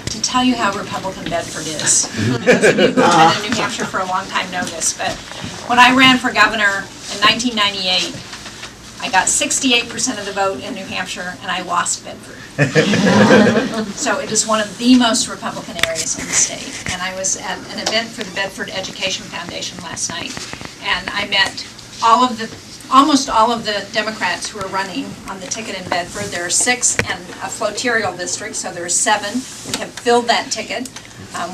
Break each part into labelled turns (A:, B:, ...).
A: to tell you how Republican Bedford is. Those of you who have been in New Hampshire for a long time know this, but when I ran for governor in 1998, I got 68% of the vote in New Hampshire, and I lost Bedford. So it is one of the most Republican areas in the state. And I was at an event for the Bedford Education Foundation last night, and I met almost all of the Democrats who are running on the ticket in Bedford. There are 6 and a flotarial district, so there are 7. We have filled that ticket,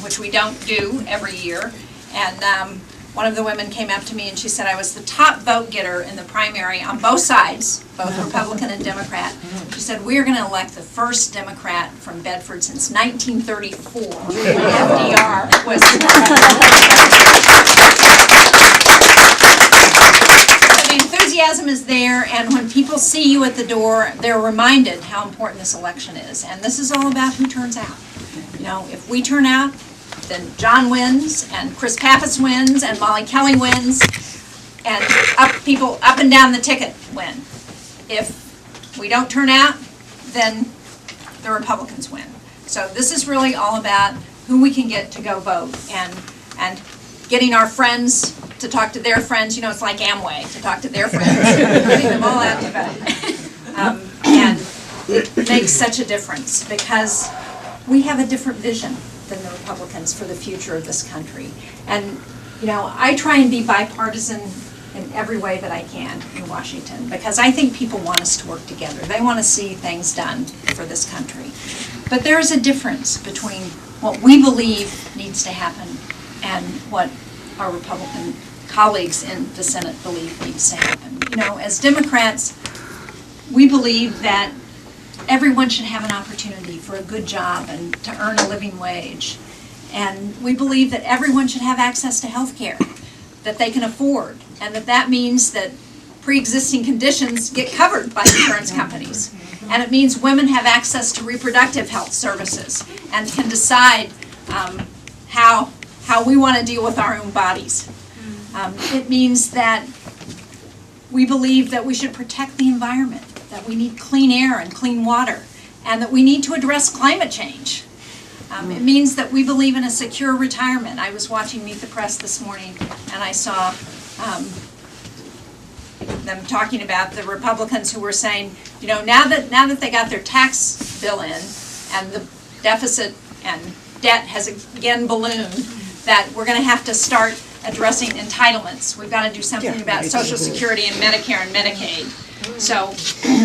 A: which we don't do every year. And one of the women came up to me and she said I was the top vote getter in the primary on both sides, both Republican and Democrat. She said, we're going to elect the first Democrat from Bedford since 1934, when FDR was So the enthusiasm is there, and when people see you at the door, they're reminded how important this election is. And this is all about who turns out. You know, if we turn out, then John wins, and Chris Pappas wins, and Molly Kelly wins, and people up and down the ticket win. If we don't turn out, then the Republicans win. So this is really all about who we can get to go vote, and getting our friends to talk to their friends. You know, it's like Amway, to talk to their friends, getting them all out to vote. And it makes such a difference, because we have a different vision than the Republicans for the future of this country. And, you know, I try and be bipartisan in every way that I can in Washington, because I think people want us to work together. They want to see things done for this country. But there is a difference between what we believe needs to happen and what our Republican colleagues in the Senate believe needs to happen. You know, as Democrats, we believe that everyone should have an opportunity for a good job and to earn a living wage. And we believe that everyone should have access to health care that they can afford, and that means that pre-existing conditions get covered by insurance companies. And it means women have access to reproductive health services and can decide how we want to deal with our own bodies. It means that we believe that we should protect the environment, that we need clean air and clean water, and that we need to address climate change. It means that we believe in a secure retirement. I was watching Meet the Press this morning, and I saw them talking about the Republicans who were saying, you know, now that they got their tax bill in, and the deficit and debt has again ballooned, that we're going to have to start addressing entitlements. We've got to do something about Social Security and Medicare and Medicaid. So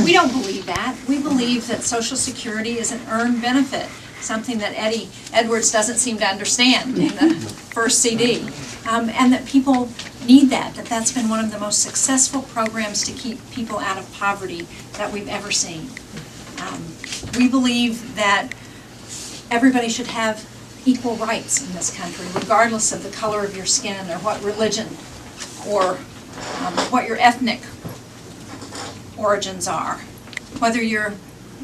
A: we don't believe that. We believe that Social Security is an earned benefit, something that Eddie Edwards doesn't seem to understand in the first CD, and that people need that that's been one of the most successful programs to keep people out of poverty that we've ever seen. We believe that everybody should have equal rights in this country, regardless of the color of your skin or what religion or what your ethnic origins are, whether you're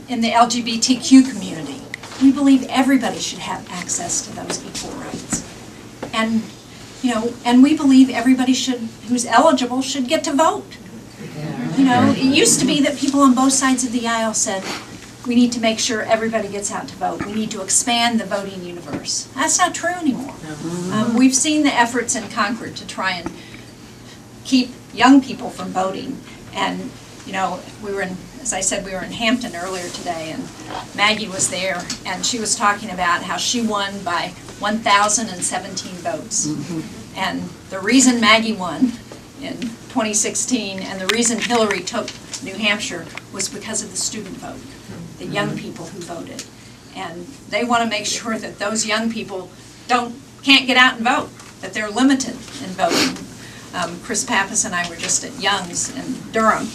A: in the LGBTQ community. We believe everybody should have access to those equal rights. And, you know, and we believe everybody who's eligible should get to vote. You know, it used to be that people on both sides of the aisle said, we need to make sure everybody gets out to vote. We need to expand the voting universe. That's not true anymore. We've seen the efforts in Concord to try and keep young people from voting. And, you know, as I said, we were in Hampton earlier today, and Maggie was there, and she was talking about how she won by 1,017 votes. And the reason Maggie won in 2016 and the reason Hillary took New Hampshire was because of the student vote, the young people who voted. And they want to make sure that those young people can't get out and vote, that they're limited in voting. Chris Pappas and I were just at Young's in Durham.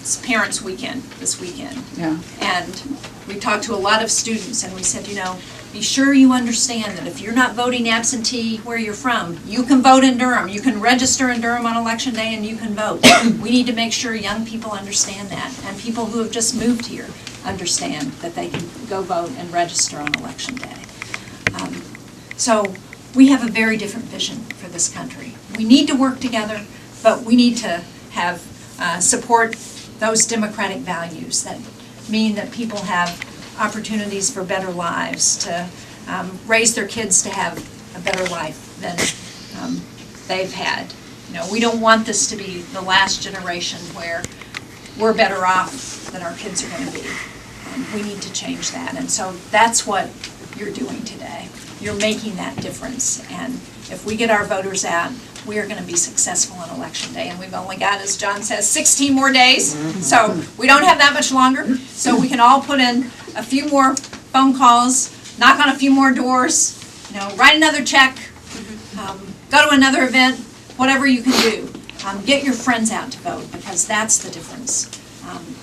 A: It's Parents' Weekend this weekend. Yeah. And we talked to a lot of students, and we said, you know, be sure you understand that if you're not voting absentee where you're from, you can vote in Durham. You can register in Durham on election day and you can vote. We need to make sure young people understand that, and people who have just moved here understand that they can go vote and register on election day. So we have a very different vision for this country. We need to work together, but we need to have support those democratic values that mean that people have opportunities for better lives, to raise their kids to have a better life than they've had. You know, we don't want this to be the last generation where we're better off than our kids are going to be. We need to change that, and so that's what you're doing today. You're making that difference, and if we get our voters out, we are going to be successful on Election Day, and we've only got, as John says, 16 more days, so we don't have that much longer, so we can all put in a few more phone calls, knock on a few more doors, you know, write another check, go to another event, whatever you can do. Get your friends out to vote, because that's the difference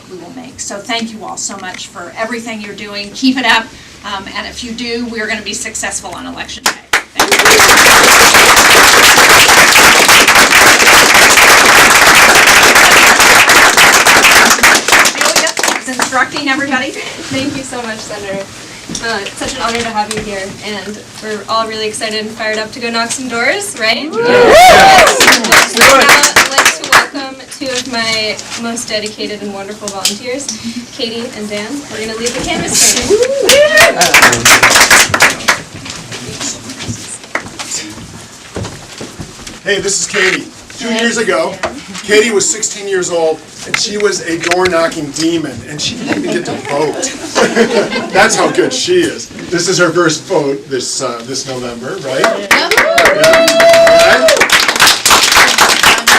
A: we will make. So thank you all so much for everything you're doing. Keep it up, and if you do, we're going to be successful on Election Day. Thank you. Instructing everybody.
B: Thank you so much, Senator. It's such an honor to have you here, and we're all really excited and fired up to go knock some doors, right? Yes. Now I'd like to welcome two of my most dedicated and wonderful volunteers, Katie and Dan. We're going to lead the canvassing.
C: Hey, this is Katie. 2 years ago, Katie was 16 years old, and she was a door-knocking demon, and she didn't even get to vote. That's how good she is. This is her first vote this November, right? Yeah. Right?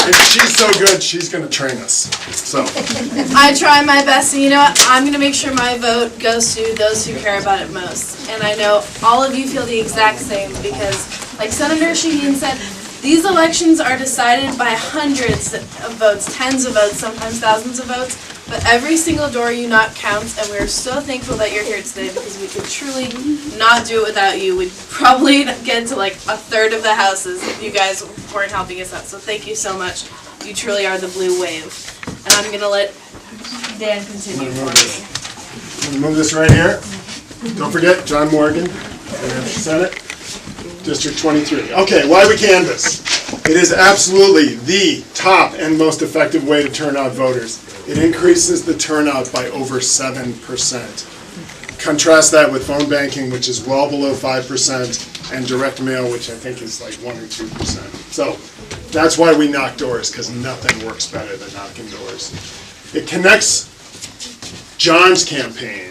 C: And she's so good, she's going to train us. So
D: I try my best, and you know what? I'm going to make sure my vote goes to those who care about it most. And I know all of you feel the exact same, because, like Senator Shaheen said, these elections are decided by hundreds of votes, tens of votes, sometimes thousands of votes, but every single door you knock counts, and we're so thankful that you're here today, because we could truly not do it without you. We'd probably get to like a third of the houses if you guys weren't helping us out, so thank you so much. You truly are the blue wave. And I'm going to let Dan continue for me.
C: I'm going to move this right here. Don't forget, Jon Morgan, NH Senate. District 23. Okay, why we canvass? It is absolutely the top and most effective way to turn out voters. It increases the turnout by over 7%. Contrast that with phone banking, which is well below 5%, and direct mail, which I think is like 1 or 2%. So that's why we knock doors, because nothing works better than knocking doors. It connects John's campaign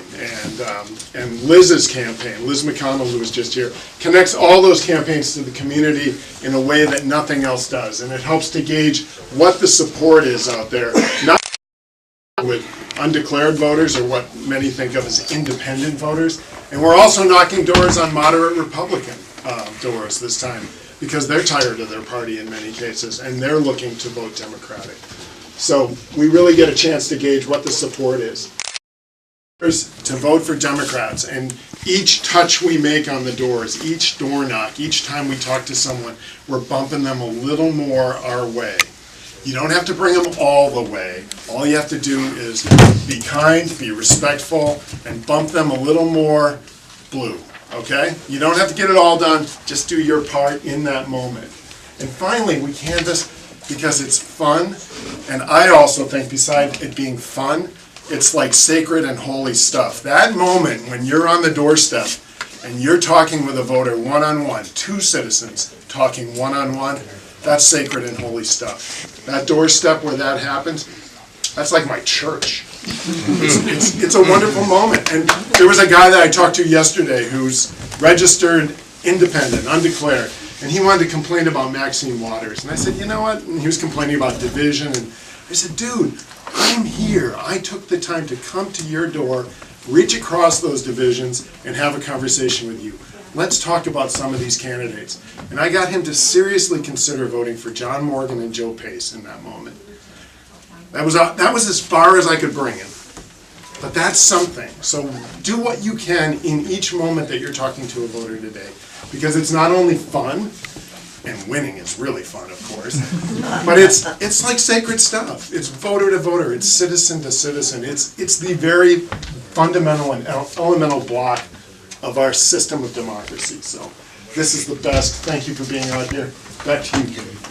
C: and Liz's campaign, Liz McConnell, who was just here, connects all those campaigns to the community in a way that nothing else does. And it helps to gauge what the support is out there, not with undeclared voters or what many think of as independent voters. And we're also knocking doors on moderate Republican doors this time, because they're tired of their party in many cases, and they're looking to vote Democratic. So we really get a chance to gauge what the support is. To vote for Democrats, and each touch we make on the doors, each door knock, each time we talk to someone, we're bumping them a little more our way. You don't have to bring them all the way. All you have to do is be kind, be respectful, and bump them a little more blue, okay? You don't have to get it all done, just do your part in that moment. And finally, we canvass because it's fun, and I also think besides it being fun, it's like sacred and holy stuff. That moment when you're on the doorstep and you're talking with a voter one-on-one, two citizens talking one-on-one, that's sacred and holy stuff. That doorstep where that happens, that's like my church. It's a wonderful moment. And there was a guy that I talked to yesterday who's registered independent, undeclared, and he wanted to complain about Maxine Waters. And I said, you know what? And he was complaining about division, and I said, dude, I'm here. I took the time to come to your door, reach across those divisions, and have a conversation with you. Let's talk about some of these candidates. And I got him to seriously consider voting for Jon Morgan and Joe Pace in that moment. That was as far as I could bring him. But that's something. So do what you can in each moment that you're talking to a voter today. Because it's not only fun, and winning is really fun, of course, but it's like sacred stuff. It's voter to voter, it's citizen to citizen. It's the very fundamental and elemental block of our system of democracy. So this is the best. Thank you for being out here. Back to you, Katie.